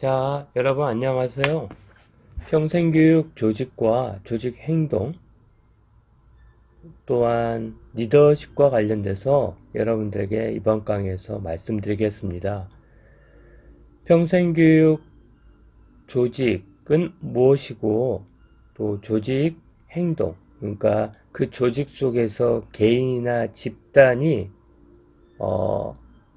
자, 여러분 안녕하세요. 평생교육 조직과 조직행동 또한 리더십과 관련돼서 여러분들에게 이번 강의에서 말씀드리겠습니다. 평생교육 조직은 무엇이고 또 조직행동, 그러니까 그 조직 속에서 개인이나 집단이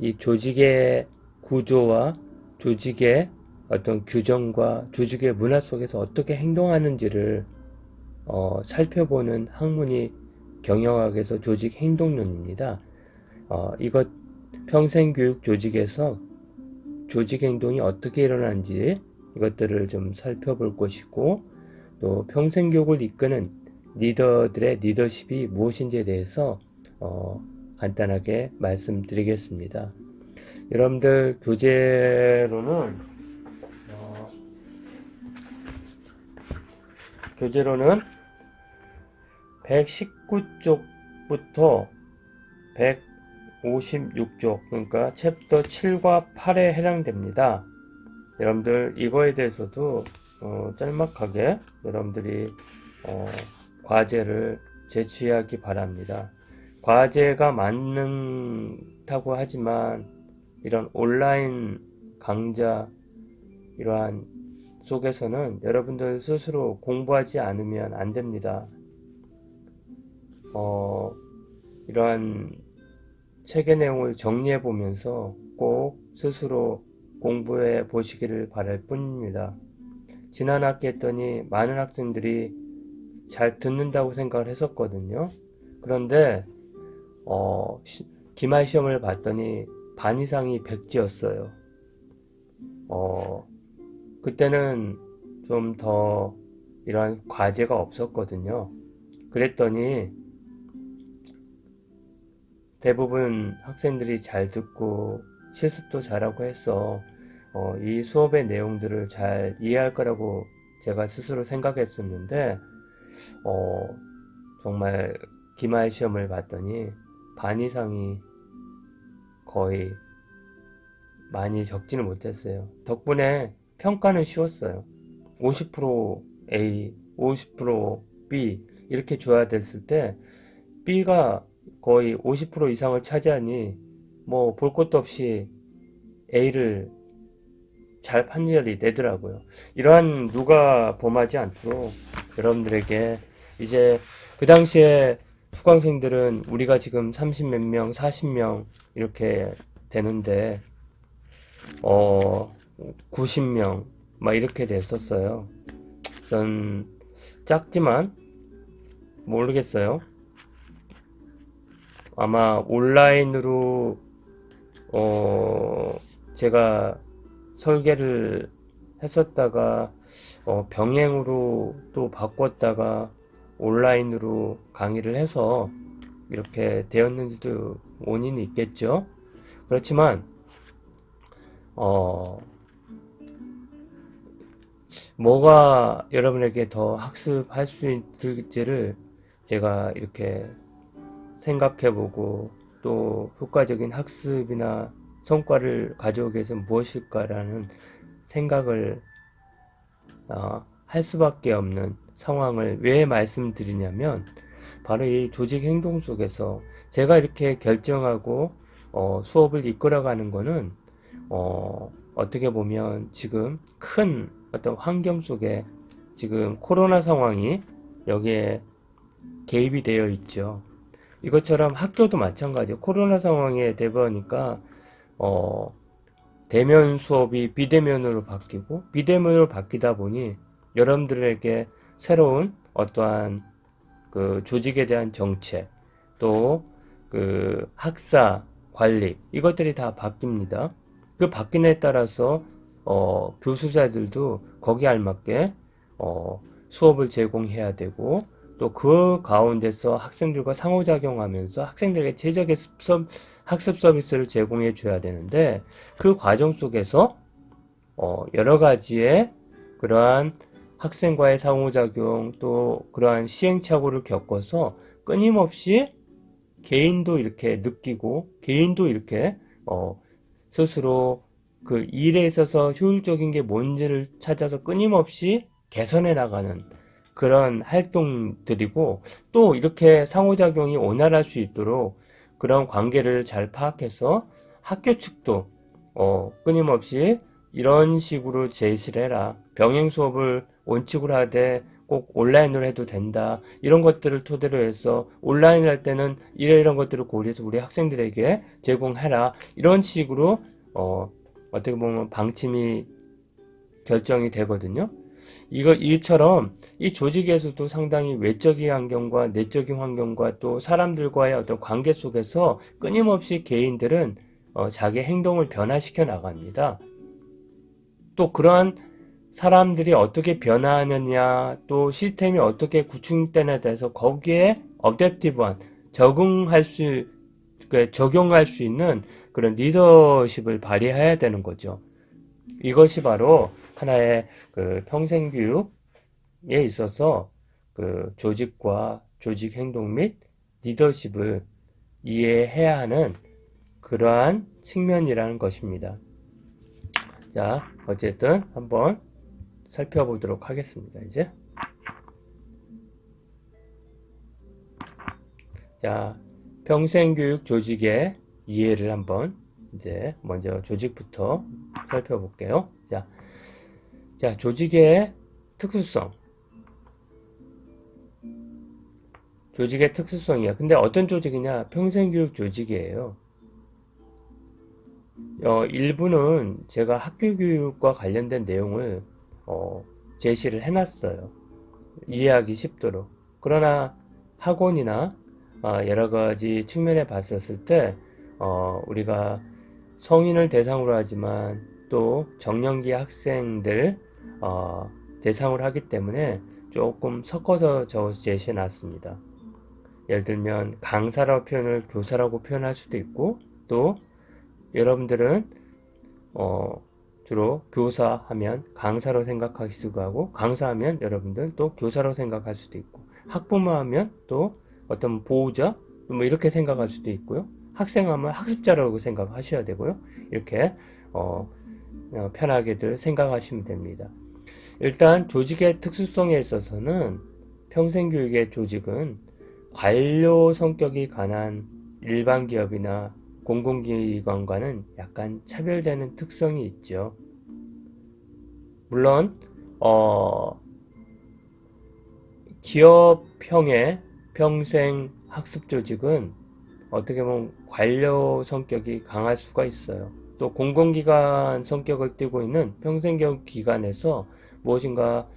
이 조직의 구조와 조직의 어떤 규정과 조직의 문화 속에서 어떻게 행동하는지를 살펴보는 학문이 경영학에서 조직 행동론입니다. 이것 평생교육 조직에서 조직 행동이 어떻게 일어나는지 이것들을 좀 살펴볼 것이고, 또 평생교육을 이끄는 리더들의 리더십이 무엇인지에 대해서 간단하게 말씀드리겠습니다. 여러분들 교재로는 119쪽부터 156쪽, 그러니까 챕터 7과 8에 해당됩니다. 여러분들 이거에 대해서도 짤막하게 여러분들이 과제를 제출하기 바랍니다. 과제가 많다고 하지만 이런 온라인 강좌 이러한 속에서는 여러분들 스스로 공부하지 않으면 안 됩니다. 이러한 책의 내용을 정리해 보면서 꼭 스스로 공부해 보시기를 바랄 뿐입니다. 지난 학기 했더니 많은 학생들이 잘 듣는다고 생각을 했었거든요. 그런데 기말 시험을 봤더니 반 이상이 백지였어요. 그때는 좀 더 이러한 과제가 없었거든요. 그랬더니 대부분 학생들이 잘 듣고 실습도 잘하고 해서 이 수업의 내용들을 잘 이해할 거라고 제가 스스로 생각했었는데 정말 기말 시험을 봤더니 반 이상이 거의 많이 적지는 못했어요. 덕분에 평가는 쉬웠어요. 50% A, 50% B 이렇게 줘야 됐을 때 B가 거의 50% 이상을 차지하니 뭐 볼 것도 없이 A를 잘 판별이 되더라고요. 이러한 누가 범하지 않도록 여러분들에게 이제 그 당시에 수강생들은 우리가 지금 30 몇 명, 40명 이렇게 되는데 90명 막 이렇게 됐었어요. 전 작지만 모르겠어요. 아마 온라인으로 제가 설계를 했었다가 병행으로 또 바꿨다가 온라인으로 강의를 해서 이렇게 되었는지도 원인이 있겠죠. 그렇지만 뭐가 여러분에게 더 학습할 수 있을지를 제가 이렇게 생각해보고 또 효과적인 학습이나 성과를 가져오기 위해서 무엇일까라는 생각을 할 수밖에 없는 상황을 왜 말씀드리냐면, 바로 이 조직 행동 속에서 제가 이렇게 결정하고 수업을 이끌어가는 거는 어떻게 보면 지금 큰 어떤 환경 속에 지금 코로나 상황이 여기에 개입이 되어 있죠. 이것처럼 학교도 마찬가지예요. 코로나 상황에 되보니까 대면 수업이 비대면으로 바뀌고, 비대면으로 바뀌다 보니 여러분들에게 새로운 어떠한 그 조직에 대한 정책, 또 그 학사 관리 이것들이 다 바뀝니다. 그 바뀌는 에 따라서 교수자들도 거기에 알맞게 수업을 제공해야 되고, 또 그 가운데서 학생들과 상호작용하면서 학생들에게 최적의 학습 서비스를 제공해 줘야 되는데, 그 과정 속에서 여러 가지의 그러한 학생과의 상호작용, 또 그러한 시행착오를 겪어서 끊임없이 개인도 이렇게 느끼고 개인도 이렇게 스스로 그 일에 있어서 효율적인 게 뭔지를 찾아서 끊임없이 개선해 나가는 그런 활동들이고, 또 이렇게 상호작용이 원활할 수 있도록 그런 관계를 잘 파악해서 학교 측도 끊임없이 이런 식으로 제시를 해라. 병행 수업을 원칙으로 하되 꼭 온라인으로 해도 된다. 이런 것들을 토대로 해서 온라인 할 때는 이런 것들을 고려해서 우리 학생들에게 제공해라. 이런 식으로 어떻게 보면 방침이 결정이 되거든요. 이처럼 이 조직에서도 상당히 외적인 환경과 내적인 환경과 또 사람들과의 어떤 관계 속에서 끊임없이 개인들은 자기 행동을 변화시켜 나갑니다. 또 그러한 사람들이 어떻게 변화하느냐, 또 시스템이 어떻게 구축되냐에 대해서 거기에 어댑티브한 적용할 수 있는 그런 리더십을 발휘해야 되는 거죠. 이것이 바로 하나의 그 평생교육에 있어서 그 조직과 조직 행동 및 리더십을 이해해야 하는 그러한 측면이라는 것입니다. 자, 어쨌든 한번 살펴보도록 하겠습니다. 이제 자, 평생교육 조직의 이해를 한번 이제 먼저 조직부터 살펴볼게요. 자, 조직의 특수성. 조직의 특수성이야. 근데 어떤 조직이냐? 평생교육 조직이에요. 일부는 제가 학교 교육과 관련된 내용을 제시를 해놨어요. 이해하기 쉽도록. 그러나 학원이나 여러 가지 측면에 봤었을 때 우리가 성인을 대상으로 하지만 또 정년기 학생들 대상으로 하기 때문에 조금 섞어서 제시해 놨습니다. 예를 들면 강사라고 표현을 교사라고 표현할 수도 있고, 또 여러분들은 주로 교사하면 강사로 생각할 수도 하고, 강사하면 여러분들 또 교사로 생각할 수도 있고, 학부모 하면 또 어떤 보호자 뭐 이렇게 생각할 수도 있고요. 학생하면 학습자라고 생각하셔야 되고요. 이렇게 편하게들 생각하시면 됩니다. 일단 조직의 특수성에 있어서는 평생교육의 조직은 관료 성격이 강한 일반 기업이나 공공기관과는 약간 차별되는 특성이 있죠. 물론 기업형의 평생 학습 조직은 어떻게 보면 관료 성격이 강할 수가 있어요. 또 공공기관 성격을 띠고 있는 평생교육 기관에서 무엇인가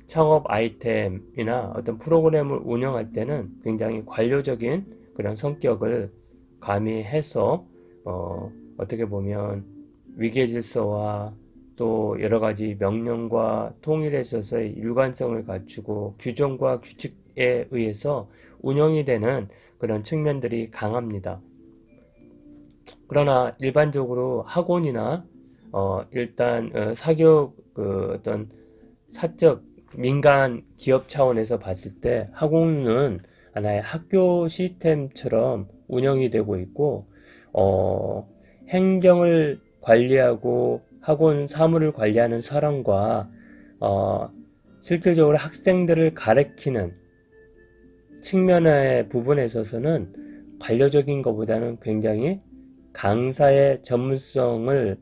창업 아이템이나 어떤 프로그램을 운영할 때는 굉장히 관료적인 그런 성격을 가미해서 어떻게 보면 위계 질서와 또 여러 가지 명령과 통일에 있어서의 일관성을 갖추고 규정과 규칙에 의해서 운영이 되는 그런 측면들이 강합니다. 그러나 일반적으로 학원이나 일단 사교육 어떤 사적 민간 기업 차원에서 봤을 때 학원은 하나의 학교 시스템처럼 운영이 되고 있고 행정을 관리하고 학원 사무를 관리하는 사람과 실질적으로 학생들을 가르치는 측면의 부분에 있어서는 관료적인 것보다는 굉장히 강사의 전문성을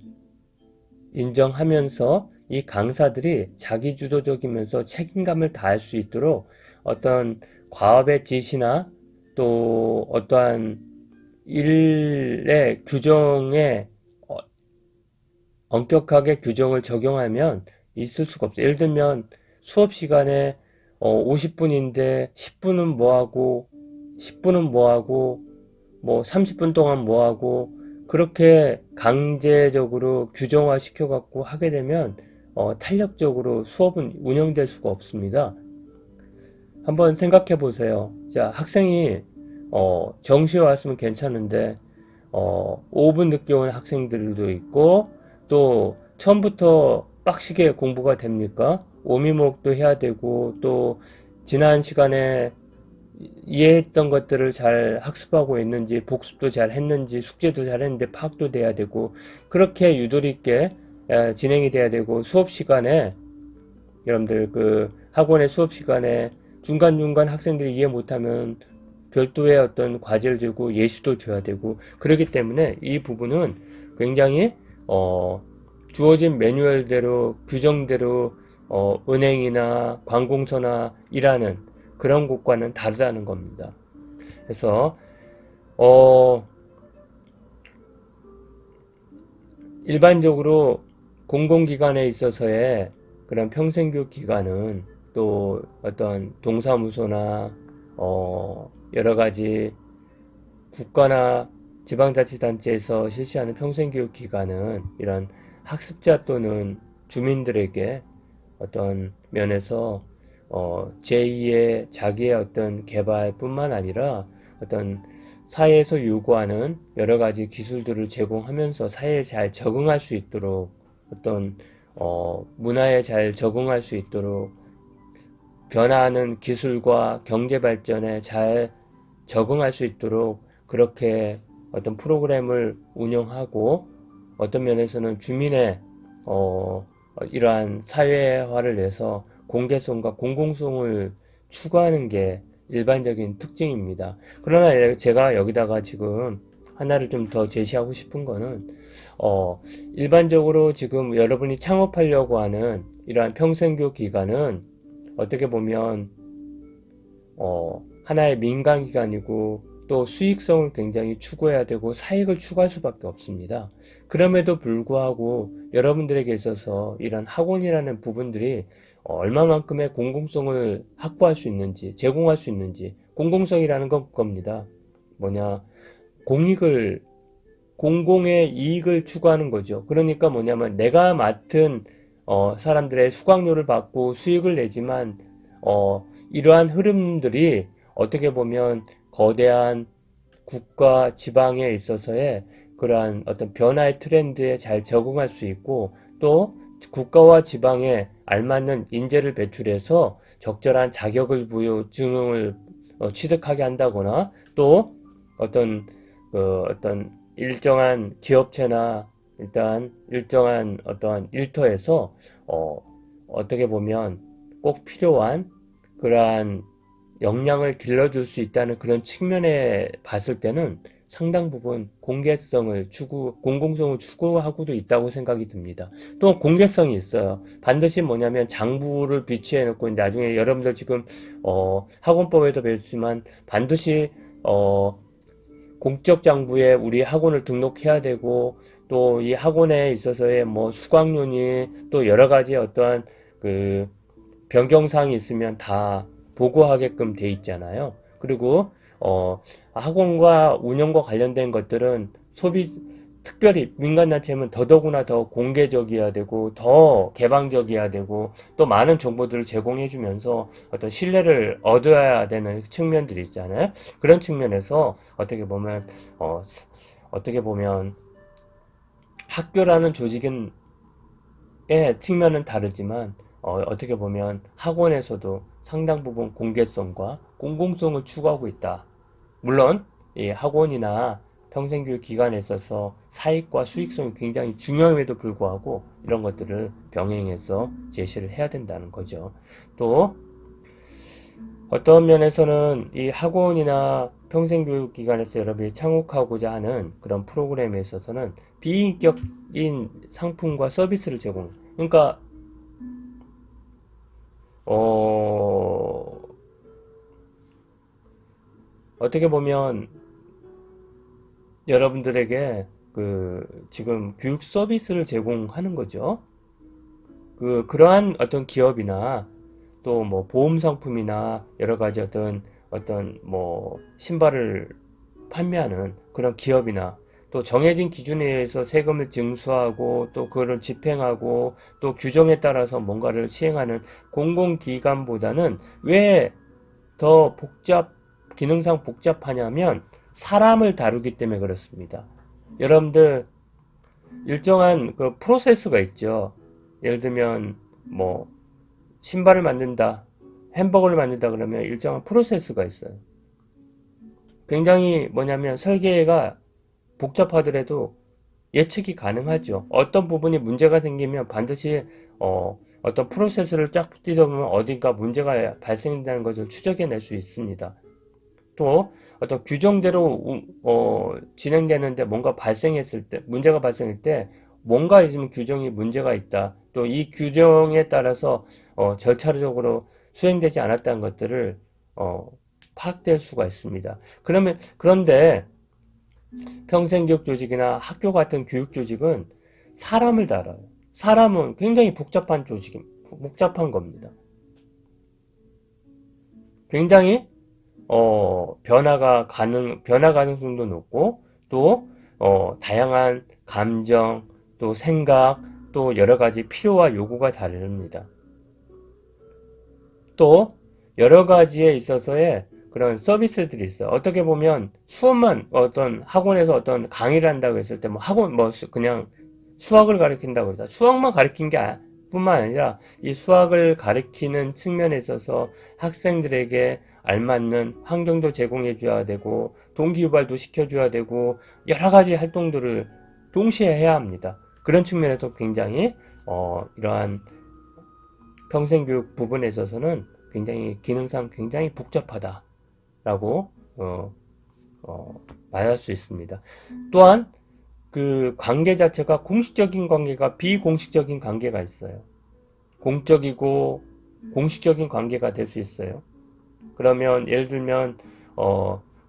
인정하면서 이 강사들이 자기주도적이면서 책임감을 다할 수 있도록 어떤 과업의 지시나 또 어떠한 일의 규정에 엄격하게 규정을 적용하면 있을 수가 없어요. 예를 들면 수업 시간에 50분인데 10분은 뭐하고 10분은 뭐하고 뭐 30분 동안 뭐하고 그렇게 강제적으로 규정화 시켜갖고 하게 되면 탄력적으로 수업은 운영될 수가 없습니다. 한번 생각해 보세요. 자, 학생이 정시에 왔으면 괜찮은데 5분 늦게 온 학생들도 있고 또 처음부터 빡시게 공부가 됩니까? 오미목도 해야 되고 또 지난 시간에 이해했던 것들을 잘 학습하고 있는지, 복습도 잘 했는지, 숙제도 잘 했는데 파악도 돼야 되고, 그렇게 유도리 있게 진행이 돼야 되고, 수업 시간에 여러분들 그 학원의 수업 시간에 중간중간 학생들이 이해 못하면 별도의 어떤 과제를 주고 예시도 줘야 되고, 그렇기 때문에 이 부분은 굉장히 주어진 매뉴얼대로 규정대로 은행이나 관공서나 일하는 그런 곳과는 다르다는 겁니다. 그래서 어 일반적으로 공공기관에 있어서의 그런 평생교육 기관은 또 어떤 동사무소나 여러 가지 국가나 지방자치단체에서 실시하는 평생교육 기관은 이런 학습자 또는 주민들에게 어떤 면에서 제2의 자기의 어떤 개발뿐만 아니라 어떤 사회에서 요구하는 여러 가지 기술들을 제공하면서 사회에 잘 적응할 수 있도록 어떤 문화에 잘 적응할 수 있도록 변화하는 기술과 경제 발전에 잘 적응할 수 있도록 그렇게 어떤 프로그램을 운영하고 어떤 면에서는 주민의 이러한 사회화를 위해서 공개성과 공공성을 추구하는 게 일반적인 특징입니다. 그러나 제가 여기다가 지금 하나를 좀 더 제시하고 싶은 거는 일반적으로 지금 여러분이 창업하려고 하는 이러한 평생교육 기관은 어떻게 보면 하나의 민간기관이고 또 수익성을 굉장히 추구해야 되고 사익을 추구할 수밖에 없습니다. 그럼에도 불구하고 여러분들에게 있어서 이런 학원이라는 부분들이 얼마만큼의 공공성을 확보할 수 있는지 제공할 수 있는지 공공성이라는 건 겁니다. 뭐냐 공공의 이익을 추구하는 거죠. 그러니까 뭐냐면 내가 맡은 사람들의 수강료를 받고 수익을 내지만 이러한 흐름들이 어떻게 보면 거대한 국가 지방에 있어서의 그러한 어떤 변화의 트렌드에 잘 적응할 수 있고 또 국가와 지방에 알맞는 인재를 배출해서 적절한 자격을 부여 증응을 취득하게 한다거나 또 어떤 일정한 기업체나 일단 일정한 어떠한 일터에서 어떻게 보면 꼭 필요한 그러한 역량을 길러줄 수 있다는 그런 측면에 봤을 때는 상당 부분 공공성을 추구하고도 있다고 생각이 듭니다. 또 공개성이 있어요. 반드시 뭐냐면 장부를 비치해 놓고 나중에 여러분들 지금 학원법에도 배웠지만 반드시 공적 장부에 우리 학원을 등록해야 되고 또 이 학원에 있어서의 뭐 수강료니 또 여러 가지 어떠한 그 변경사항이 있으면 다 보고하게끔 돼 있잖아요. 그리고 학원과 운영과 관련된 것들은 특별히 민간단체면 더더구나 더 공개적이어야 되고 더 개방적이어야 되고 또 많은 정보들을 제공해 주면서 어떤 신뢰를 얻어야 되는 측면들이 있잖아요. 그런 측면에서 어떻게 보면 학교라는 조직은 의 측면은 다르지만 어떻게 보면 학원에서도 상당 부분 공개성과 공공성을 추구하고 있다. 물론 이 학원이나 평생교육 기관에 있어서 사익과 수익성이 굉장히 중요함에도 불구하고 이런 것들을 병행해서 제시를 해야 된다는 거죠. 또 어떤 면에서는 이 학원이나 평생교육기관에서 여러분이 창업하고자 하는 그런 프로그램에 있어서는 비인격인 상품과 서비스를 제공. 그러니까 어떻게 보면 여러분들에게 지금 교육 서비스를 제공하는 거죠. 그러한 어떤 기업이나 또 뭐 보험 상품이나 여러 가지 어떤 뭐 신발을 판매하는 그런 기업이나 또 정해진 기준에 의해서 세금을 징수하고 또 그걸 집행하고 또 규정에 따라서 뭔가를 시행하는 공공기관보다는 왜 더 기능상 복잡하냐면 사람을 다루기 때문에 그렇습니다. 여러분들 일정한 그 프로세스가 있죠. 예를 들면 뭐 신발을 만든다, 햄버거를 만든다 그러면 일정한 프로세스가 있어요. 굉장히 뭐냐면 설계가 복잡하더라도 예측이 가능하죠. 어떤 부분이 문제가 생기면 반드시 어떤 프로세스를 쫙 뛰다 보면 어딘가 문제가 발생된다는 것을 추적해낼 수 있습니다. 또 어떤 규정대로 진행되는데 뭔가 발생했을 때, 문제가 발생할 때 뭔가 있으면 규정이 문제가 있다. 또 이 규정에 따라서 절차적으로 수행되지 않았다는 것들을 파악될 수가 있습니다. 그런데 평생교육 조직이나 학교 같은 교육 조직은 사람을 다뤄요. 사람은 굉장히 복잡한 겁니다. 굉장히 변화 가능성도 높고, 또, 다양한 감정, 또 생각, 또 여러 가지 필요와 요구가 다릅니다. 또, 여러 가지에 있어서의 그런 서비스들이 있어요. 어떻게 보면 수업만 어떤 학원에서 어떤 강의를 한다고 했을 때 뭐 학원, 그냥 수학을 가르친다고 해서 수학만 가르친 게 뿐만 아니라 이 수학을 가르치는 측면에 있어서 학생들에게 알맞는 환경도 제공해 줘야 되고 동기유발도 시켜줘야 되고 여러 가지 활동들을 동시에 해야 합니다. 그런 측면에서 굉장히 이러한 평생교육 부분에 있어서는 굉장히 기능상 굉장히 복잡하다라고 말할 수 있습니다. 또한 그 관계 자체가 공식적인 관계가 비공식적인 관계가 있어요. 공적이고 공식적인 관계가 될 수 있어요. 그러면 예를 들면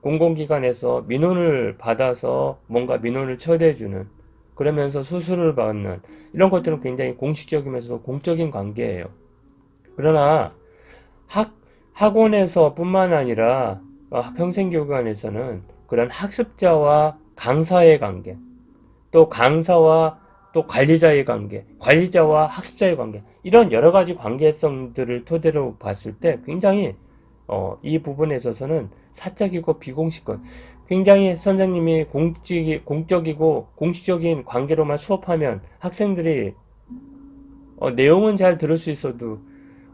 공공기관에서 민원을 받아서 뭔가 민원을 처리해주는, 그러면서 수수료를 받는, 이런 것들은 굉장히 공식적이면서 공적인 관계예요. 그러나 학원에서 뿐만 아니라 평생교육원에서는 그런 학습자와 강사의 관계, 또 강사와 또 관리자의 관계, 관리자와 학습자의 관계, 이런 여러 가지 관계성들을 토대로 봤을 때 굉장히 이 부분에 있어서는 사적이고 비공식권, 굉장히 선생님이 공적이고 공식적인 관계로만 수업하면 학생들이 내용은 잘 들을 수 있어도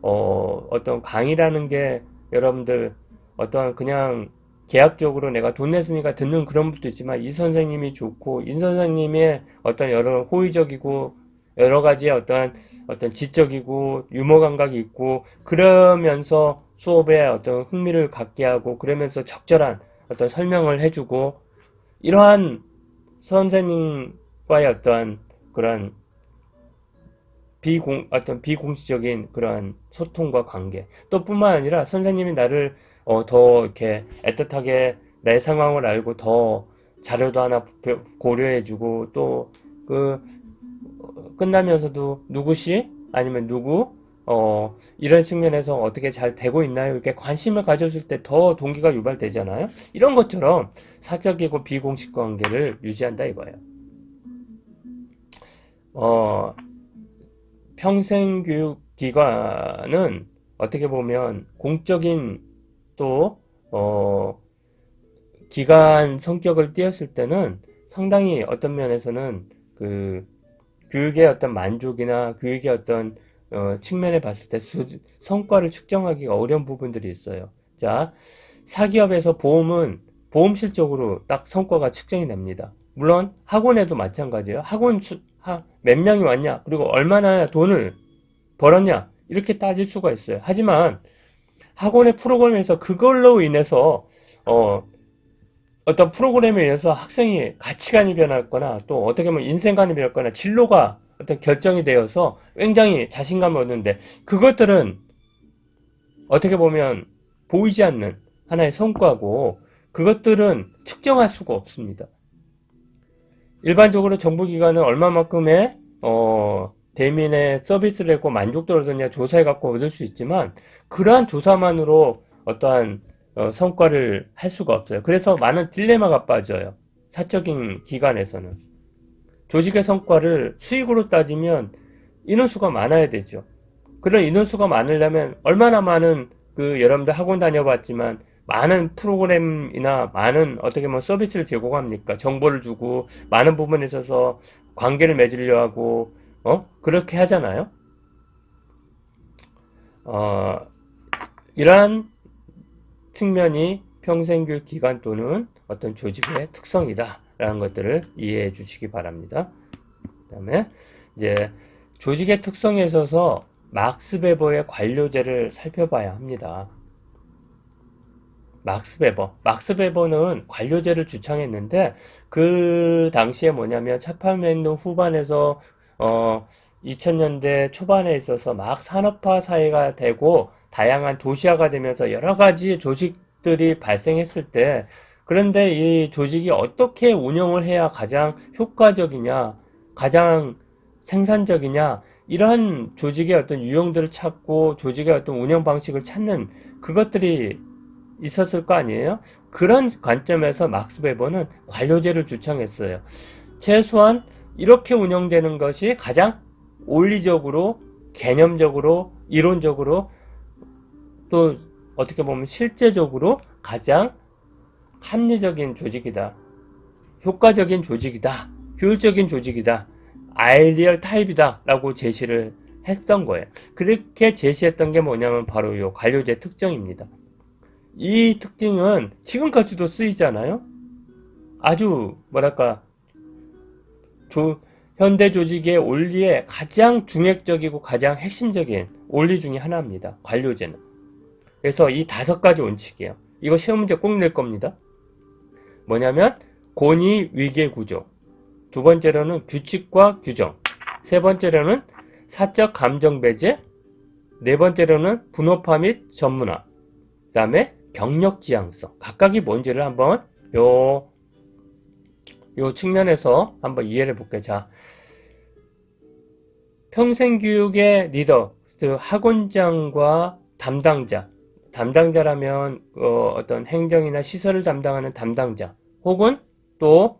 어떤 강의라는 게 여러분들 어떤 그냥 계약적으로 내가 돈 냈으니까 듣는 그런 것도 있지만 이 선생님이 좋고 이 선생님의 어떤 여러 호의적이고 여러 가지의 어떤 지적이고 유머 감각이 있고 그러면서 수업에 어떤 흥미를 갖게 하고 그러면서 적절한 어떤 설명을 해주고 이러한 선생님과의 어떤 그런 어떤 비공식적인 그러한 소통과 관계. 또 뿐만 아니라 선생님이 나를 더 이렇게 애틋하게 내 상황을 알고 더 자료도 하나 고려해주고 또 그 끝나면서도 누구시? 아니면 누구? 이런 측면에서 어떻게 잘 되고 있나요? 이렇게 관심을 가져줄 때 더 동기가 유발되잖아요. 이런 것처럼 사적이고 비공식 관계를 유지한다 이거예요. 평생교육기관은 어떻게 보면 공적인 또 기관 성격을 띄었을 때는 상당히 어떤 면에서는 그 교육의 어떤 만족이나 교육의 어떤 측면에 봤을 때 성과를 측정하기가 어려운 부분들이 있어요. 자, 사기업에서 보험 실적으로 딱 성과가 측정이 됩니다. 물론 학원에도 마찬가지예요. 몇 명이 왔냐, 그리고 얼마나 돈을 벌었냐, 이렇게 따질 수가 있어요. 하지만 학원의 프로그램에서 그걸로 인해서 어떤 프로그램에 의해서 학생이 가치관이 변했거나 또 어떻게 보면 인생관이 변했거나 진로가 어떤 결정이 되어서 굉장히 자신감을 얻는데 그것들은 어떻게 보면 보이지 않는 하나의 성과고 그것들은 측정할 수가 없습니다. 일반적으로 정부기관은 얼마만큼의 대민의 서비스를 했고 만족도를 얻었냐 조사해 갖고 얻을 수 있지만 그러한 조사만으로 어떠한 성과를 할 수가 없어요. 그래서 많은 딜레마가 빠져요. 사적인 기관에서는. 조직의 성과를 수익으로 따지면 인원수가 많아야 되죠. 그런 인원수가 많으려면 얼마나 많은 여러분들 학원 다녀봤지만 많은 프로그램이나 많은 어떻게 보면 서비스를 제공합니까? 정보를 주고 많은 부분에 있어서 관계를 맺으려 하고 그렇게 하잖아요. 이러한 측면이 평생교육 기간 또는 어떤 조직의 특성이다 라는 것들을 이해해 주시기 바랍니다. 그 다음에 이제 조직의 특성에 있어서 막스 베버의 관료제를 살펴봐야 합니다. 막스 베버는 관료제를 주창했는데 그 당시에 뭐냐면 차팔맨도 후반에서 2000년대 초반에 있어서 막 산업화 사회가 되고 다양한 도시화가 되면서 여러 가지 조직들이 발생했을 때, 그런데 이 조직이 어떻게 운영을 해야 가장 효과적이냐, 가장 생산적이냐, 이러한 조직의 어떤 유형들을 찾고 조직의 어떤 운영 방식을 찾는 그것들이 있었을 거 아니에요? 그런 관점에서 막스 베버는 관료제를 주창했어요. 최소한 이렇게 운영되는 것이 가장 원리적으로, 개념적으로, 이론적으로, 또 어떻게 보면 실제적으로 가장 합리적인 조직이다. 효과적인 조직이다. 효율적인 조직이다. 아이디얼 타입이다. 라고 제시를 했던 거예요. 그렇게 제시했던 게 뭐냐면 바로 이 관료제 특징입니다. 이 특징은 지금까지도 쓰이잖아요. 아주 뭐랄까 현대 조직의 원리의 가장 중핵적이고 가장 핵심적인 원리 중에 하나입니다. 관료제는. 그래서 이 5가지 원칙이에요. 이거 시험 문제 꼭 낼 겁니다. 뭐냐면 권위 위계 구조, 두 번째로는 규칙과 규정, 세 번째로는 사적 감정 배제, 네 번째로는 분업화 및 전문화, 그 다음에 경력 지향성. 각각이 뭔지를 한번 요 측면에서 한번 이해를 볼게요. 자, 평생교육의 리더, 그 학원장과 담당자라면 어떤 행정이나 시설을 담당하는 담당자, 혹은 또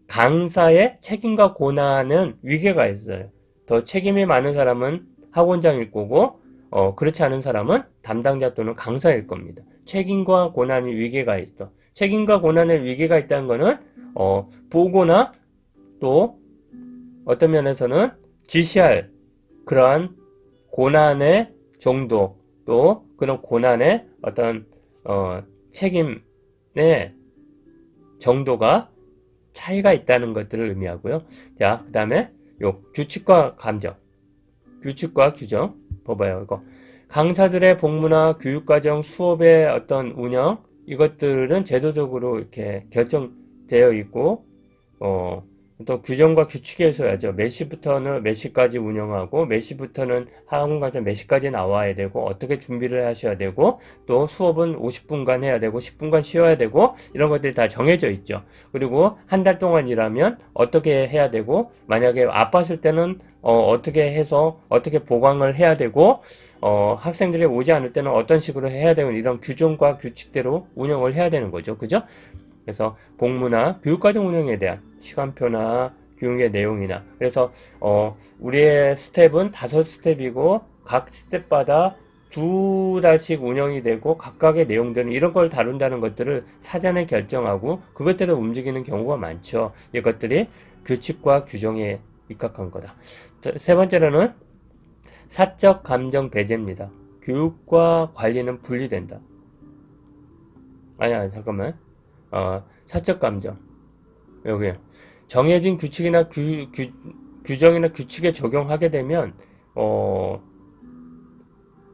강사의 책임과 권한은 위계가 있어요. 더 책임이 많은 사람은 학원장일 거고, 그렇지 않은 사람은 담당자 또는 강사일 겁니다. 책임과 권한이 위계가 있어. 책임과 권한의 위계가 있다는 거는 보고나 또 어떤 면에서는 지시할 그러한 고난의 정도, 또 그런 고난의 어떤 책임의 정도가 차이가 있다는 것들을 의미하고요. 자, 그 다음에 요 규칙과 감정, 규칙과 규정 봐봐요. 이거 강사들의 복무나 교육과정, 수업의 어떤 운영, 이것들은 제도적으로 이렇게 결정되어 있고, 또 규정과 규칙에 있어야죠. 몇 시부터는 몇 시까지 운영하고, 몇 시부터는 학원과정 몇 시까지 나와야 되고, 어떻게 준비를 하셔야 되고, 또 수업은 50분간 해야 되고, 10분간 쉬어야 되고, 이런 것들이 다 정해져 있죠. 그리고 한 달 동안 일하면 어떻게 해야 되고, 만약에 아팠을 때는 어떻게 해서 어떻게 보강을 해야 되고, 학생들이 오지 않을 때는 어떤 식으로 해야 되는 이런 규정과 규칙대로 운영을 해야 되는 거죠. 그죠? 그래서 복무나 교육과정 운영에 대한 시간표나 교육의 내용이나, 그래서 우리의 스텝은 5스텝이고 각 스텝마다 2달씩 운영이 되고 각각의 내용들은 이런 걸 다룬다는 것들을 사전에 결정하고 그것대로 움직이는 경우가 많죠. 이것들이 규칙과 규정에 입각한 거다. 세 번째로는 사적 감정 배제입니다. 교육과 관리는 분리된다. 아니야, 잠깐만. 사적 감정. 여기요. 정해진 규칙이나 규정이나 규칙에 적용하게 되면,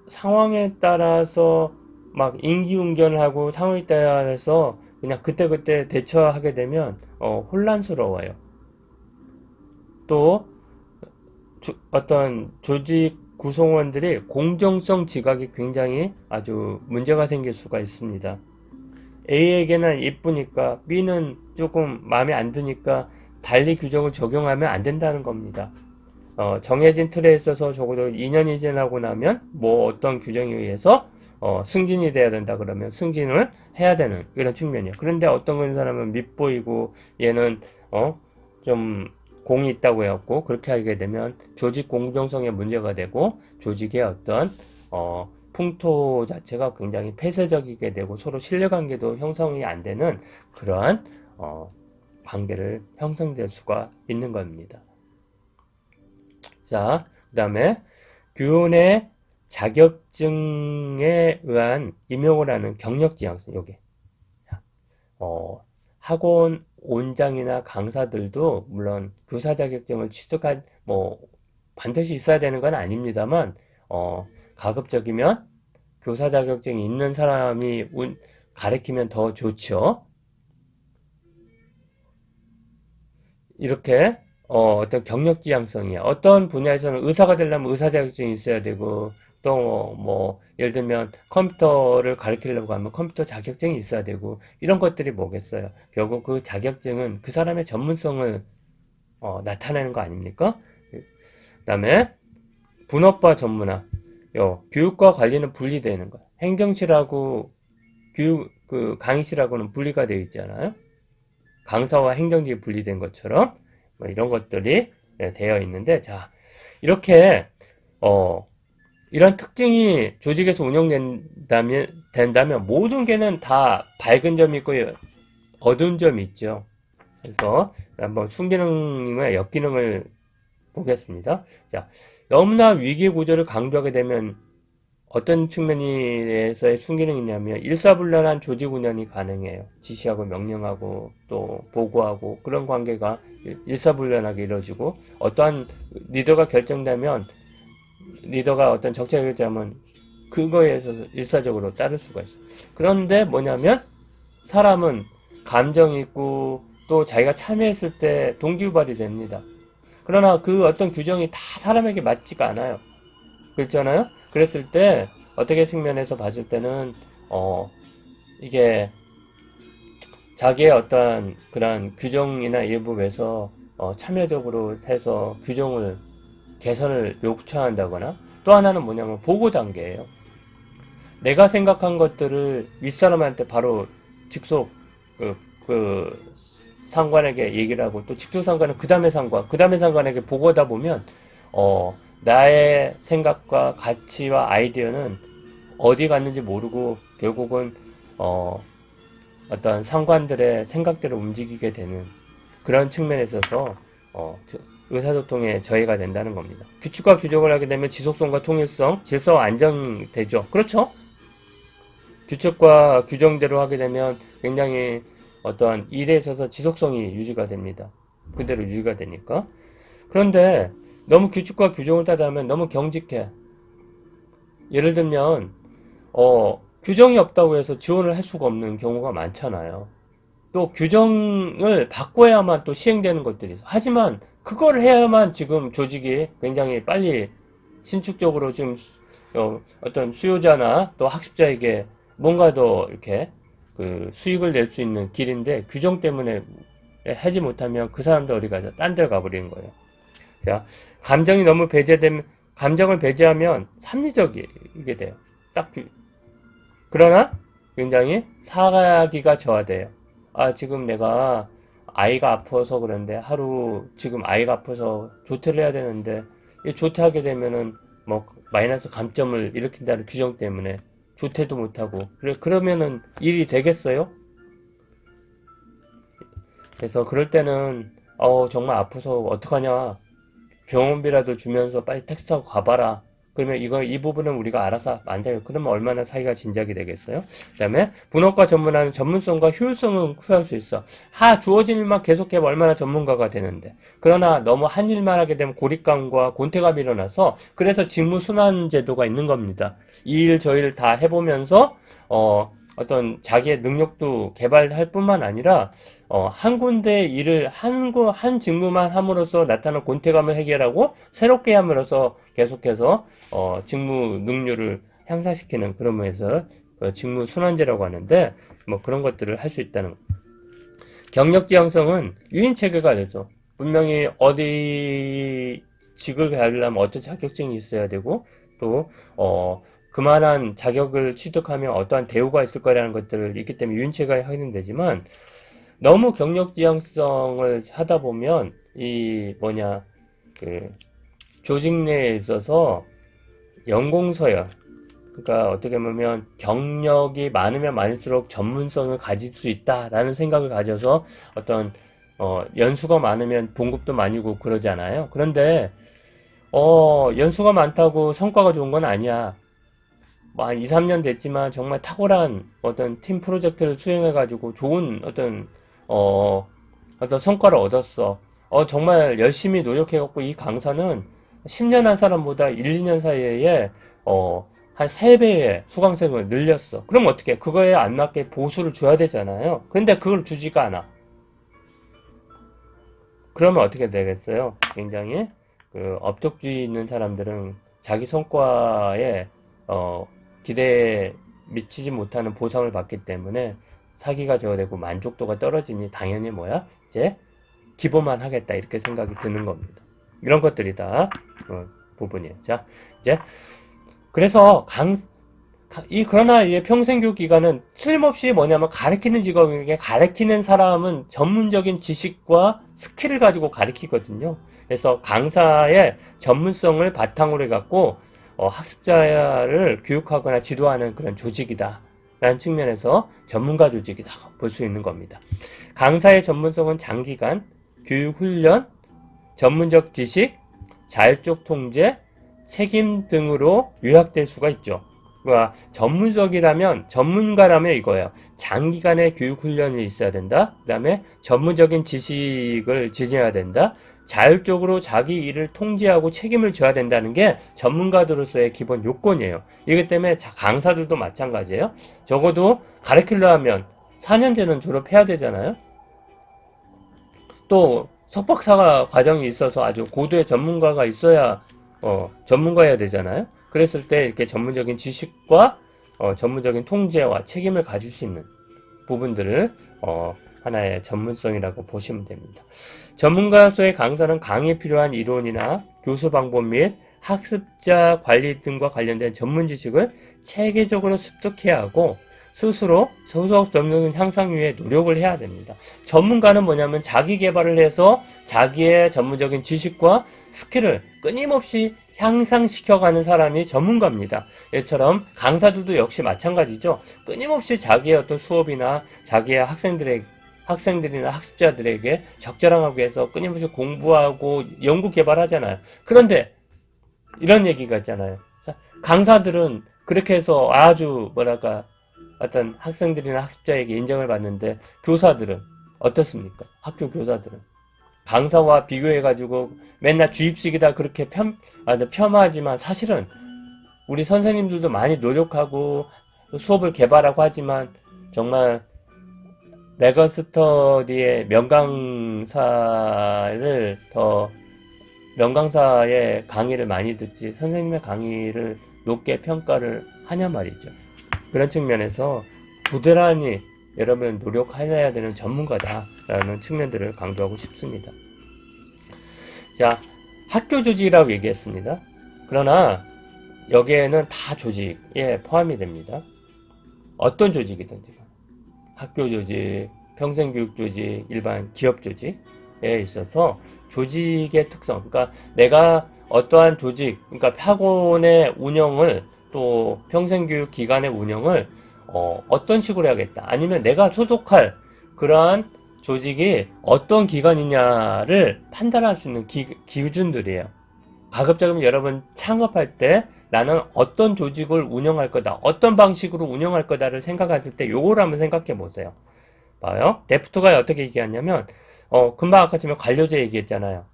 상황에 따라서 막 임기응변하고 상황에 따라서 그냥 그때그때 대처하게 되면, 혼란스러워요. 또, 어떤 조직 구성원들이 공정성 지각이 굉장히 아주 문제가 생길 수가 있습니다. A에게는 이쁘니까 B는 조금 마음에 안 드니까 달리 규정을 적용하면 안 된다는 겁니다. 정해진 틀에 있어서 적어도 2년이 지나고 나면 뭐 어떤 규정에 의해서 승진이 돼야 된다 그러면 승진을 해야 되는 이런 측면이에요. 그런데 어떤 사람은 밉보이고 얘는 좀 공이 있다고 해갖고 그렇게 하게 되면 조직 공정성에 문제가 되고 조직의 어떤 풍토 자체가 굉장히 폐쇄적이게 되고 서로 신뢰관계도 형성이 안 되는 그러한 관계를 형성될 수가 있는 겁니다. 자, 그 다음에 교원의 자격증에 의한 임용을 하는 경력지향성, 요게 학원 원장이나 강사들도 물론 교사 자격증을 취득한 반드시 있어야 되는 건 아닙니다만 가급적이면 교사 자격증이 있는 사람이 가르치면 더 좋죠. 이렇게 어떤 경력 지향성이야. 어떤 분야에서는 의사가 되려면 의사 자격증이 있어야 되고 또 예를 들면 컴퓨터를 가르치려고 하면 컴퓨터 자격증이 있어야 되고 이런 것들이 뭐겠어요. 결국 그 자격증은 그 사람의 전문성을 나타내는 거 아닙니까? 그다음에 분업과 전문화. 교육과 관리는 분리되는 거야. 행정실하고 강의실하고는 분리가 되어 있잖아요. 강사와 행정직이 분리된 것처럼 이런 것들이 되어 있는데, 자, 이렇게 이런 특징이 조직에서 된다면 모든 게는 다 밝은 점이 있고 어두운 점이 있죠. 그래서 한번 순기능과 역기능을 보겠습니다. 자, 너무나 위기 구조를 강조하게 되면 어떤 측면에서의 순기능이 있냐면 일사불란한 조직 운영이 가능해요. 지시하고 명령하고 또 보고하고 그런 관계가 일사불란하게 이루어지고 어떠한 리더가 결정되면 리더가 어떤 정책을 결정하면 그거에 있어서 일사적으로 따를 수가 있어요. 그런데 뭐냐면 사람은 감정이 있고 또 자기가 참여했을 때 동기유발이 됩니다. 그러나 그 어떤 규정이 다 사람에게 맞지가 않아요. 그렇잖아요? 그랬을 때 어떻게 측면에서 봤을 때는 이게 자기의 어떤 그런 규정이나 일부에서 참여적으로 해서 규정을 개선을 요청한다거나 또 하나는 뭐냐면 보고 단계예요. 내가 생각한 것들을 윗사람한테 바로 직속 그 상관에게 얘기를 하고 또 직속 상관은 그 다음에 상관에게 보고하다 보면 나의 생각과 가치와 아이디어는 어디 갔는지 모르고 결국은 어떤 상관들의 생각대로 움직이게 되는 그런 측면에 있어서 의사소통에 저해가 된다는 겁니다. 규칙과 규정을 하게 되면 지속성과 통일성, 질서와 안정되죠. 그렇죠? 규칙과 규정대로 하게 되면 굉장히 어떠한 일에 있어서 지속성이 유지가 됩니다. 그대로 유지가 되니까. 그런데 너무 규칙과 규정을 따르면 너무 경직해. 예를 들면 규정이 없다고 해서 지원을 할 수가 없는 경우가 많잖아요. 또 규정을 바꿔야만 또 시행되는 것들이 있어. 하지만 그걸 해야만 지금 조직이 굉장히 빨리 신축적으로 지금 어떤 수요자나 또 학습자에게 뭔가 더 이렇게 그 수익을 낼 수 있는 길인데 규정 때문에 하지 못하면 그 사람도 어디 가서 딴 데 가버리는 거예요. 자, 감정을 배제하면 합리적이게 돼요. 그러나 굉장히 사기가 저하돼요. 지금 내가 아이가 아파서 그런데 지금 아이가 아파서 조퇴를 해야 되는데 이 조퇴하게 되면은 마이너스 감점을 일으킨다는 규정 때문에 조퇴도 못하고 그러면은 일이 되겠어요? 그래서 그럴 때는 정말 아파서 어떡하냐 병원비라도 주면서 빨리 택시 타고 가봐라. 그러면 이 부분은 우리가 알아서 안 돼요. 그러면 얼마나 사이가 진작이 되겠어요? 그 다음에 분업과 전문화는 전문성과 효율성은 후회할 수 있어. 주어진 일만 계속해면 얼마나 전문가가 되는데. 그러나 너무 한 일만 하게 되면 고립감과 곤태감이 일어나서 그래서 직무순환 제도가 있는 겁니다. 이 일 저 일 다 해보면서 어떤 자기의 능력도 개발할 뿐만 아니라 한 군데 일을 한 직무만 함으로써 나타나는 곤태감을 해결하고 새롭게 함으로써 계속해서 직무 능률을 향상시키는 그런 면에서 직무 순환제라고 하는데 그런 것들을 할 수 있다는 거예요. 경력 지향성은 유인 체계가 되죠. 분명히 어디 직을 가려면 어떤 자격증이 있어야 되고 또 그만한 자격을 취득하면 어떠한 대우가 있을 거라는 것들을 있기 때문에 유인 체계가 하는 되지만 너무 경력 지향성을 하다 보면 조직 내에 있어서 연공서열, 그러니까 어떻게 보면 경력이 많으면 많을수록 전문성을 가질 수 있다라는 생각을 가져서 어떤 연수가 많으면 봉급도 많이고 그러잖아요. 그런데 연수가 많다고 성과가 좋은 건 아니야. 뭐 한 2, 3년 됐지만 정말 탁월한 어떤 팀 프로젝트를 수행해가지고 좋은 어떤 성과를 얻었어. 정말 열심히 노력해갖고 이 강사는 10년 한 사람보다 1, 2년 사이에 한 3배의 수강생을 늘렸어. 그럼 어떻게? 그거에 안 맞게 보수를 줘야 되잖아요. 근데 그걸 주지가 않아. 그러면 어떻게 되겠어요? 굉장히 그 업적주의 있는 사람들은 자기 성과에 기대에 미치지 못하는 보상을 받기 때문에 사기가 저하되고 만족도가 떨어지니 당연히 뭐야? 이제 기본만 하겠다 이렇게 생각이 드는 겁니다. 이런 것들이 다 부분이에요. 자, 이제 그래서 그러나 이 평생교육 기간은 틀림없이 뭐냐면 가르치는 직업에게 가르치는 사람은 전문적인 지식과 스킬을 가지고 가르치거든요. 그래서 강사의 전문성을 바탕으로 해갖고 학습자를 교육하거나 지도하는 그런 조직이다. 라는 측면에서 전문가 조직이다 볼 수 있는 겁니다. 강사의 전문성은 장기간 교육 훈련, 전문적 지식, 자율적 통제, 책임 등으로 요약될 수가 있죠. 그러니까 전문적이라면 전문가라면 이거예요. 장기간의 교육 훈련이 있어야 된다. 그 다음에 전문적인 지식을 지녀야 된다. 자율적으로 자기 일을 통제하고 책임을 져야 된다는 게 전문가들로서의 기본 요건이에요. 이기 때문에 강사들도 마찬가지예요. 적어도 가르치려 하면 4년제는 졸업해야 되잖아요. 또 석박사 과정이 있어서 아주 고도의 전문가가 있어야 전문가여야 되잖아요. 그랬을 때 이렇게 전문적인 지식과 전문적인 통제와 책임을 가질 수 있는 부분들을 하나의 전문성이라고 보시면 됩니다. 전문가로서의 강사는 강의에 필요한 이론이나 교수 방법 및 학습자 관리 등과 관련된 전문 지식을 체계적으로 습득해야 하고 스스로 소속 전문 향상 위해 노력을 해야 됩니다. 전문가는 뭐냐면 자기 개발을 해서 자기의 전문적인 지식과 스킬을 끊임없이 향상시켜가는 사람이 전문가입니다. 이처럼 강사들도 역시 마찬가지죠. 끊임없이 자기의 어떤 수업이나 자기의 학생들이나 학습자들에게 적절하기 위해서 끊임없이 공부하고 연구 개발하잖아요. 그런데 이런 얘기가 있잖아요. 강사들은 그렇게 해서 아주 뭐랄까 어떤 학생들이나 학습자에게 인정을 받는데 교사들은 어떻습니까? 학교 교사들은 강사와 비교해가지고 맨날 주입식이다 그렇게 폄하하지만 사실은 우리 선생님들도 많이 노력하고 수업을 개발하고 하지만 정말 메가스터디의 명강사의 강의를 많이 듣지 선생님의 강의를 높게 평가를 하냐 말이죠. 그런 측면에서 부지런히 여러분 노력해야 되는 전문가다라는 측면들을 강조하고 싶습니다. 자, 학교 조직이라고 얘기했습니다. 그러나 여기에는 다 조직에 포함이 됩니다. 어떤 조직이든지 학교 조직, 평생교육 조직, 일반 기업 조직에 있어서 조직의 특성, 그러니까 내가 어떠한 조직, 그러니까 학원의 운영을 또 평생교육 기관의 운영을 어떤 식으로 해야겠다. 아니면 내가 소속할 그러한 조직이 어떤 기관이냐를 판단할 수 있는 기준들이에요. 가급적이면 여러분 창업할 때 나는 어떤 조직을 운영할 거다. 어떤 방식으로 운영할 거다를 생각하실 때 요거를 한번 생각해 보세요. 봐요. 데프트가 어떻게 얘기하냐면 금방 아까 전에 관료제 얘기했잖아요.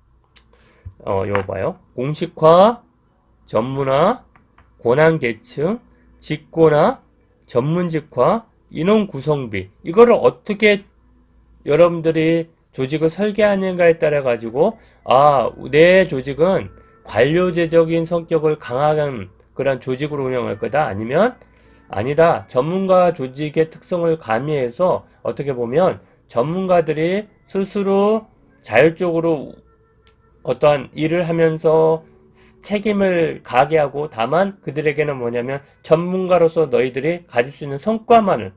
요거 봐요. 공식화, 전문화, 권한계층, 직고나, 전문직화, 인원 구성비 이거를 어떻게 여러분들이 조직을 설계하는가에 따라 가지고 내 조직은 관료제적인 성격을 강한 그런 조직으로 운영할 거다 아니면 아니다 전문가 조직의 특성을 가미해서 어떻게 보면 전문가들이 스스로 자율적으로 어떠한 일을 하면서 책임을 가게 하고 다만 그들에게는 뭐냐면 전문가로서 너희들이 가질 수 있는 성과만을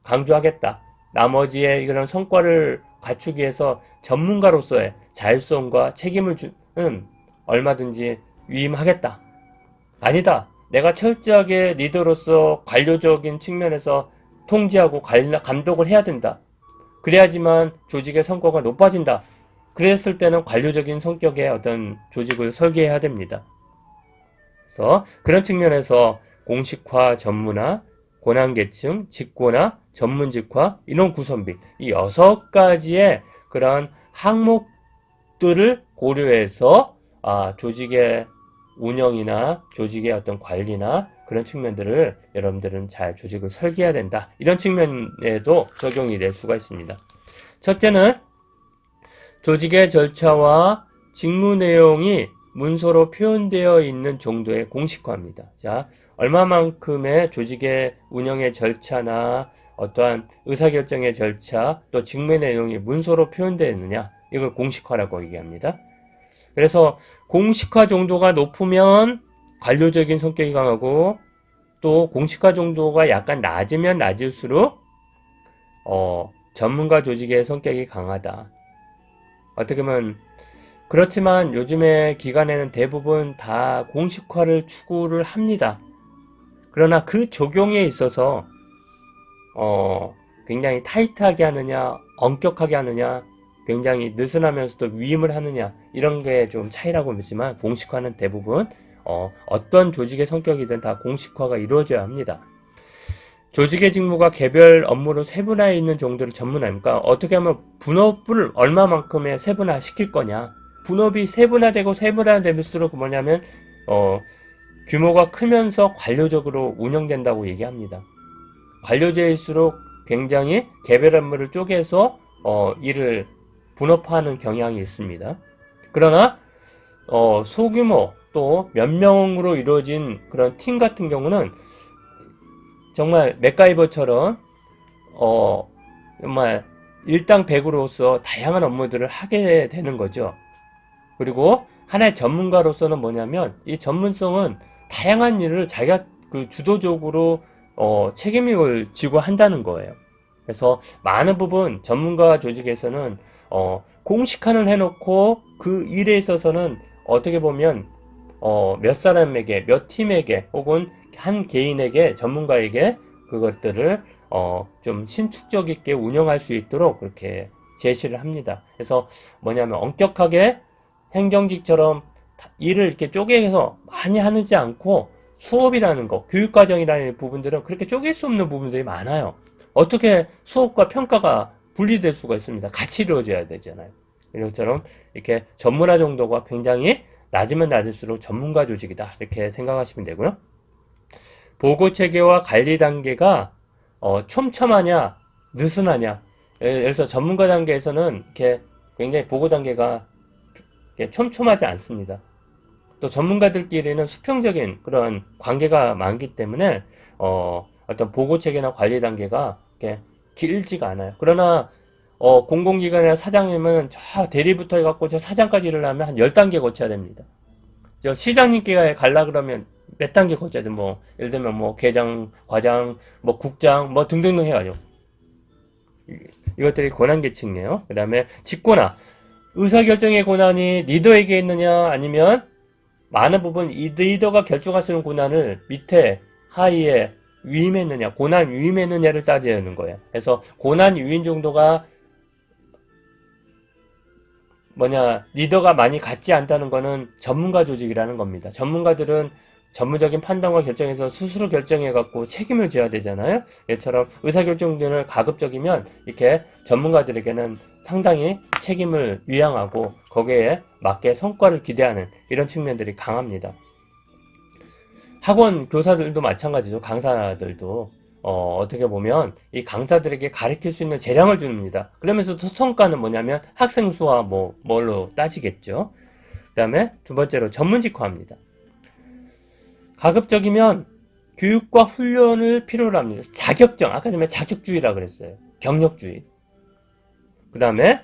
강조하겠다. 나머지의 그런 성과를 갖추기 위해서 전문가로서의 자율성과 책임을 주는 얼마든지 위임하겠다. 아니다. 내가 철저하게 리더로서 관료적인 측면에서 통제하고 감독을 해야 된다. 그래야지만 조직의 성과가 높아진다. 그랬을 때는 관료적인 성격의 어떤 조직을 설계해야 됩니다. 그래서 그런 측면에서 공식화, 전문화, 권한계층, 직권화, 전문직화, 인원구성비 이 6가지의 그런 항목들을 고려해서 조직의 운영이나 조직의 어떤 관리나 그런 측면들을 여러분들은 잘 조직을 설계해야 된다. 이런 측면에도 적용이 될 수가 있습니다. 첫째는 조직의 절차와 직무 내용이 문서로 표현되어 있는 정도의 공식화입니다. 자, 얼마만큼의 조직의 운영의 절차나 어떠한 의사결정의 절차, 또 직무 내용이 문서로 표현되어 있느냐, 이걸 공식화라고 얘기합니다. 그래서 공식화 정도가 높으면 관료적인 성격이 강하고, 또 공식화 정도가 약간 낮으면 낮을수록 전문가 조직의 성격이 강하다. 어떻게 보면 그렇지만 요즘의 기관에는 대부분 다 공식화를 추구를 합니다. 그러나 그 적용에 있어서 굉장히 타이트하게 하느냐, 엄격하게 하느냐, 굉장히 느슨하면서도 위임을 하느냐, 이런 게 좀 차이라고 보지만 공식화는 대부분 어떤 조직의 성격이든 다 공식화가 이루어져야 합니다. 조직의 직무가 개별 업무로 세분화해 있는 정도를 전문화입니까? 어떻게 하면 분업을 얼마만큼의 세분화 시킬 거냐? 분업이 세분화되고 세분화될수록 뭐냐면 규모가 크면서 관료적으로 운영된다고 얘기합니다. 관료제일수록 굉장히 개별 업무를 쪼개서 일을 분업화하는 경향이 있습니다. 그러나 소규모 또 몇 명으로 이루어진 그런 팀 같은 경우는 정말 맥가이버처럼 정말 일당백으로서 다양한 업무들을 하게 되는 거죠. 그리고 하나의 전문가로서는 뭐냐면 이 전문성은 다양한 일을 자기가 주도적으로 책임을 지고 한다는 거예요. 그래서 많은 부분 전문가 조직에서는 공식화는 해놓고 그 일에 있어서는 어떻게 보면 몇 사람에게, 몇 팀에게, 혹은 한 개인에게, 전문가에게 그것들을 좀 신축적 있게 운영할 수 있도록 그렇게 제시를 합니다. 그래서 뭐냐면 엄격하게 행정직처럼 일을 이렇게 쪼개서 많이 하지 않고 수업이라는 거, 교육과정이라는 부분들은 그렇게 쪼갤 수 없는 부분들이 많아요. 어떻게 수업과 평가가 분리될 수가 있습니다. 같이 이루어져야 되잖아요. 이것처럼 이렇게 전문화 정도가 굉장히 낮으면 낮을수록 전문가 조직이다, 이렇게 생각하시면 되고요. 보고 체계와 관리 단계가 촘촘하냐 느슨하냐. 예를 들어서 전문가 단계에서는 이렇게 굉장히 보고 단계가 이렇게 촘촘하지 않습니다. 또 전문가들끼리는 수평적인 그런 관계가 많기 때문에 어떤 보고 체계나 관리 단계가 이렇게 길지가 않아요. 그러나 공공기관의 사장님은 저 대리부터 해갖고 저 사장까지 일어나면 한 10단계 거쳐야 됩니다. 저 시장님께 갈라 그러면 몇 단계 거쳐야 돼. 뭐 예를 들면 뭐 계장, 과장, 뭐 국장, 뭐 등등등 해가지고 이것들이 권한계층이에요. 그 다음에 직권화, 의사결정의 권한이 리더에게 있느냐, 아니면 많은 부분 이 리더가 결정할 수 있는 권한을 밑에 하위에 위임했느냐, 권한 위임했느냐를 따져야 하는 거예요. 그래서 권한 위임 정도가 리더가 많이 갖지 않다는 거는 전문가 조직이라는 겁니다. 전문가들은 전문적인 판단과 결정에서 스스로 결정해갖고 책임을 져야 되잖아요. 이처럼 의사결정들은 가급적이면 이렇게 전문가들에게는 상당히 책임을 위양하고 거기에 맞게 성과를 기대하는 이런 측면들이 강합니다. 학원 교사들도 마찬가지죠. 강사들도 어떻게 보면 이 강사들에게 가르칠 수 있는 재량을 줍니다. 그러면서 성과는 뭐냐면 학생 수와 뭘로 따지겠죠. 그 다음에 두 번째로 전문직화입니다. 가급적이면 교육과 훈련을 필요로 합니다. 자격증, 아까 전에 자격주의라 그랬어요. 경력주의. 그 다음에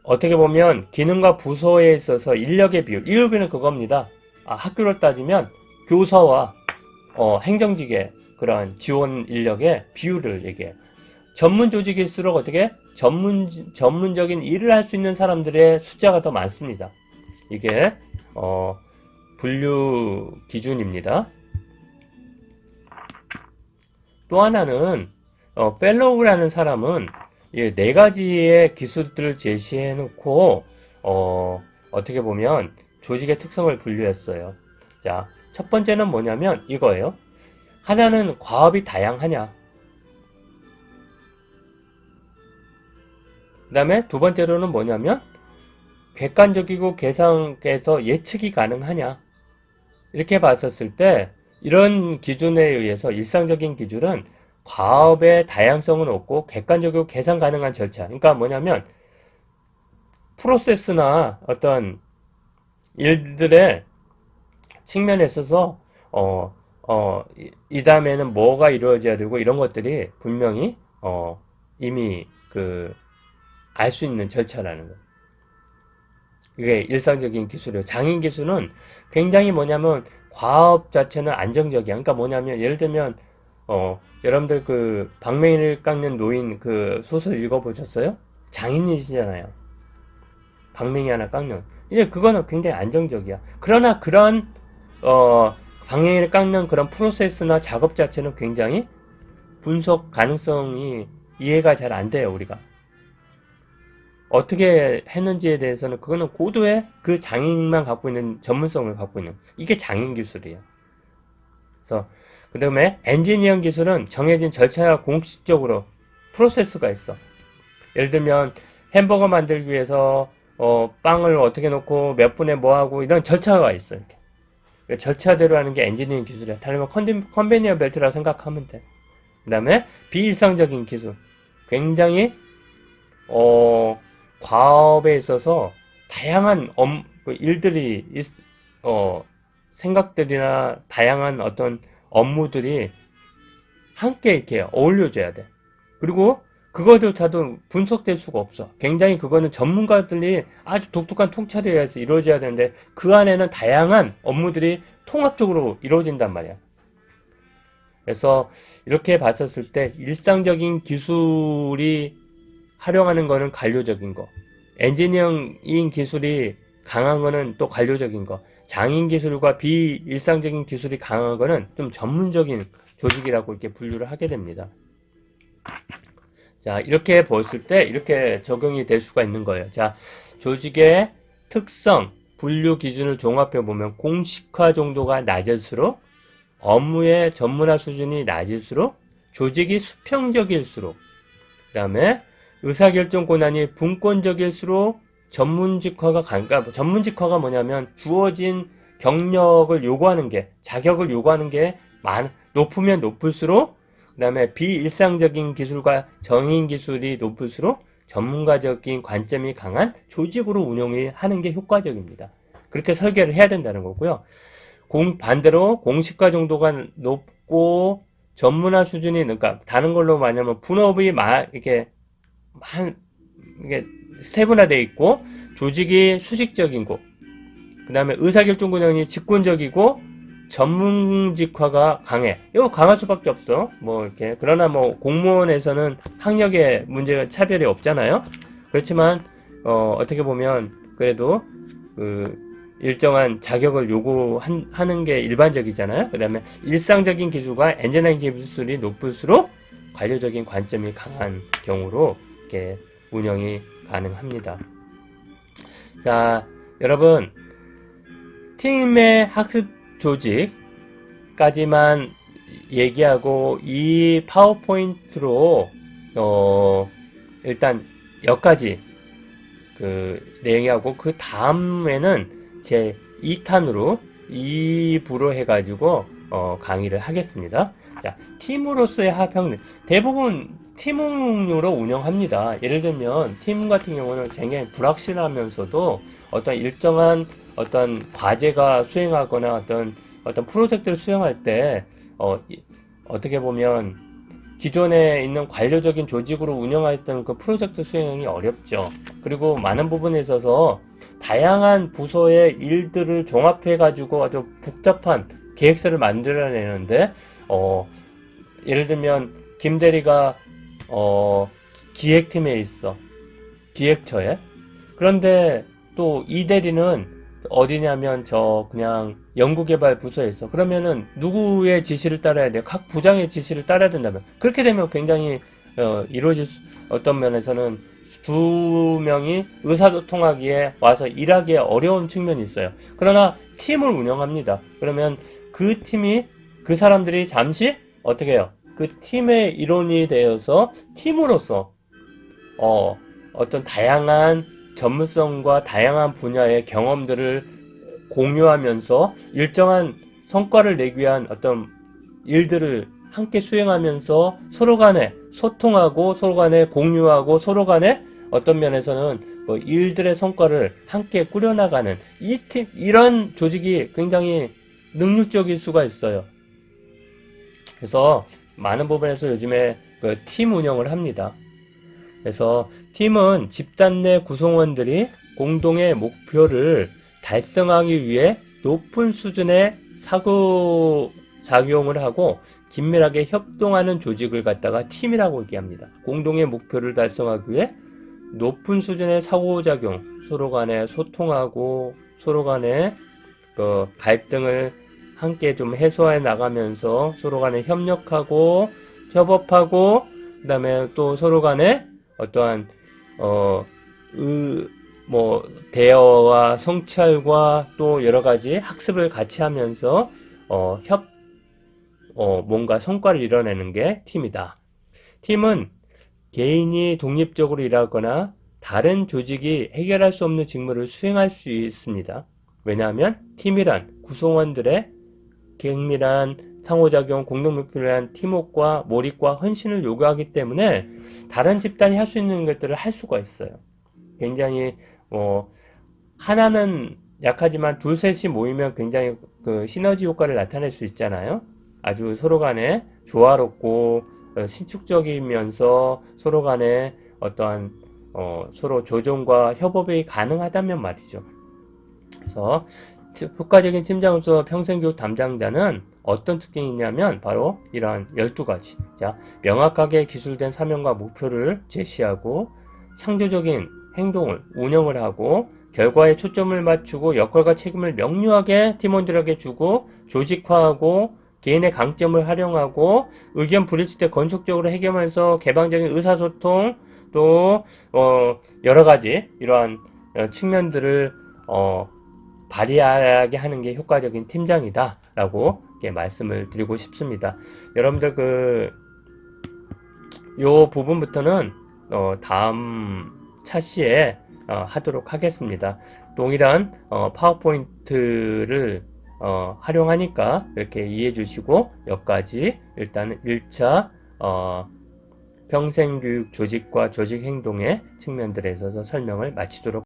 어떻게 보면 기능과 부서에 있어서 인력의 비율, 인력비는 그겁니다. 학교를 따지면 교사와 행정직의 그러한 지원 인력의 비율을 얘기해요. 전문 조직일수록 어떻게 전문적인 일을 할 수 있는 사람들의 숫자가 더 많습니다. 이게 분류 기준입니다. 또 하나는 펠로우라는 사람은 이 4가지의 기술들을 제시해 놓고 어떻게 보면 조직의 특성을 분류했어요. 자, 첫 번째는 뭐냐면 이거예요. 하나는 과업이 다양하냐. 그 다음에 두 번째로는 뭐냐면 객관적이고 계산해서 예측이 가능하냐. 이렇게 봤었을 때 이런 기준에 의해서 일상적인 기준은 과업의 다양성은 없고 객관적이고 계산 가능한 절차. 그러니까 뭐냐면 프로세스나 어떤 일들의 측면에 있어서 이 다음에는 뭐가 이루어져야 되고 이런 것들이 분명히 이미 알 수 있는 절차라는 거예요. 이게 일상적인 기술이에요. 장인 기술은 굉장히 뭐냐면 과업 자체는 안정적이야. 그러니까 뭐냐면 예를 들면 여러분들 방맹이를 깎는 노인 소설 읽어보셨어요? 장인이시잖아요. 방맹이 하나 깎는. 이제 그거는 굉장히 안정적이야. 그러나 그런 방맹이를 깎는 그런 프로세스나 작업 자체는 굉장히 분석 가능성이 이해가 잘 안 돼요, 우리가. 어떻게 했는지에 대해서는 그거는 고도의 그 장인만 갖고 있는 전문성을 갖고 있는 이게 장인 기술이에요. 그래서 그 다음에 엔지니어링 기술은 정해진 절차가 공식적으로 프로세스가 있어. 예를 들면 햄버거 만들기 위해서 빵을 어떻게 놓고 몇 분에 뭐 하고 이런 절차가 있어. 이렇게 절차대로 하는 게 엔지니어링 기술이야. 다르면 컨베이어 벨트라고 생각하면 돼. 그 다음에 비일상적인 기술, 굉장히 과업에 있어서 다양한 일들이 생각들이나 다양한 어떤 업무들이 함께 이렇게 어울려져야 돼. 그리고 그거조차도 분석될 수가 없어. 굉장히 그거는 전문가들이 아주 독특한 통찰에 의해서 이루어져야 되는데 그 안에는 다양한 업무들이 통합적으로 이루어진단 말이야. 그래서 이렇게 봤었을 때 일상적인 기술이 활용하는 거는 관료적인 거, 엔지니어링 기술이 강한 거는 또 관료적인 거, 장인 기술과 비일상적인 기술이 강한 거는 좀 전문적인 조직이라고 이렇게 분류를 하게 됩니다. 자, 이렇게 봤을 때 이렇게 적용이 될 수가 있는 거예요. 자, 조직의 특성, 분류 기준을 종합해 보면 공식화 정도가 낮을수록, 업무의 전문화 수준이 낮을수록, 조직이 수평적일수록, 그 다음에 의사결정 권한이 분권적일수록 전문직화가 그러니까 전문직화가 뭐냐면 주어진 경력을 요구하는 게, 자격을 요구하는 게 높으면 높을수록, 그 다음에 비일상적인 기술과 정인 기술이 높을수록 전문가적인 관점이 강한 조직으로 운영하는 게 효과적입니다. 그렇게 설계를 해야 된다는 거고요. 반대로 공식화 정도가 높고 전문화 수준이, 그러니까 다른 걸로 말하면 분업이 이게 세분화되어 있고 조직이 수직적인 곳, 그 다음에 의사결정 권한이 직권적이고 전문직화가 강해. 이거 강할 수밖에 없어. 이렇게. 그러나 공무원에서는 학력에 문제가 차별이 없잖아요. 그렇지만 어떻게 보면 그래도 일정한 자격을 요구하는 게 일반적이잖아요. 그 다음에 일상적인 기술과 엔지니어링 기술이 높을수록 관료적인 관점이 강한 경우로 이렇게 운영이 가능합니다. 자, 여러분, 팀의 학습 조직까지만 얘기하고 이 파워포인트로 일단 여기까지 내용하고 그 다음에는 제 2탄으로 2부로 해가지고 강의를 하겠습니다. 자, 팀으로서의 합평, 대부분 팀으로 운영합니다. 예를 들면 팀 같은 경우는 굉장히 불확실하면서도 어떤 일정한 어떤 과제가 수행하거나 어떤 프로젝트를 수행할 때 어떻게 보면 기존에 있는 관료적인 조직으로 운영했던 그 프로젝트 수행이 어렵죠. 그리고 많은 부분에 있어서 다양한 부서의 일들을 종합해 가지고 아주 복잡한 계획서를 만들어내는데 예를 들면 김 대리가 기획팀에 있어. 기획처에. 그런데 또 이 대리는 어디냐면 그냥 연구개발 부서에 있어. 그러면은 누구의 지시를 따라야 돼요? 각 부장의 지시를 따라야 된다면. 그렇게 되면 굉장히 어떤 면에서는 두 명이 의사소통하기에 와서 일하기에 어려운 측면이 있어요. 그러나 팀을 운영합니다. 그러면 그 팀이, 그 사람들이 잠시 어떻게 해요? 그 팀의 일원이 되어서 팀으로서 어떤 다양한 전문성과 다양한 분야의 경험들을 공유하면서 일정한 성과를 내기 위한 어떤 일들을 함께 수행하면서 서로 간에 소통하고 서로 간에 공유하고 서로 간에 어떤 면에서는 뭐 일들의 성과를 함께 꾸려나가는 이런 조직이 굉장히 능률적일 수가 있어요. 그래서 많은 부분에서 요즘에 그 팀 운영을 합니다. 그래서 팀은 집단 내 구성원들이 공동의 목표를 달성하기 위해 높은 수준의 상호작용을 하고 긴밀하게 협동하는 조직을 갖다가 팀이라고 얘기합니다. 공동의 목표를 달성하기 위해 높은 수준의 상호작용, 서로 간에 소통하고 서로 간에 그 갈등을 함께 좀 해소해 나가면서 서로 간에 협력하고 협업하고 그다음에 또 서로 간에 어떠한 대어와 성찰과 또 여러 가지 학습을 같이 하면서 뭔가 성과를 이뤄내는 게 팀이다. 팀은 개인이 독립적으로 일하거나 다른 조직이 해결할 수 없는 직무를 수행할 수 있습니다. 왜냐하면 팀이란 구성원들의 긴밀한 상호작용, 공동 목표를 위한 팀워크와 몰입과 헌신을 요구하기 때문에 다른 집단이 할 수 있는 것들을 할 수가 있어요. 굉장히 하나는 약하지만 둘셋이 모이면 굉장히 그 시너지 효과를 나타낼 수 있잖아요. 아주 서로 간에 조화롭고 신축적이면서 서로 간에 어떠한 서로 조정과 협업이 가능하다면 말이죠. 그래서 효과적인 팀장으로서 평생교육 담당자는 어떤 특징이 있냐면 바로 이러한 12가지. 자, 명확하게 기술된 사명과 목표를 제시하고 창조적인 행동을 운영을 하고 결과에 초점을 맞추고 역할과 책임을 명료하게 팀원들에게 주고 조직화하고 개인의 강점을 활용하고 의견 불일치 때 건축적으로 해결하면서 개방적인 의사소통 또 여러 가지 이러한 측면들을 발휘하게 하는 게 효과적인 팀장이다 라고 말씀을 드리고 싶습니다. 여러분들 요 부분부터는 다음 차시에 하도록 하겠습니다. 동일한 파워포인트를 활용하니까 이렇게 이해해 주시고 여기까지 일단 1차 평생교육 조직과 조직행동의 측면들에 있어서 설명을 마치도록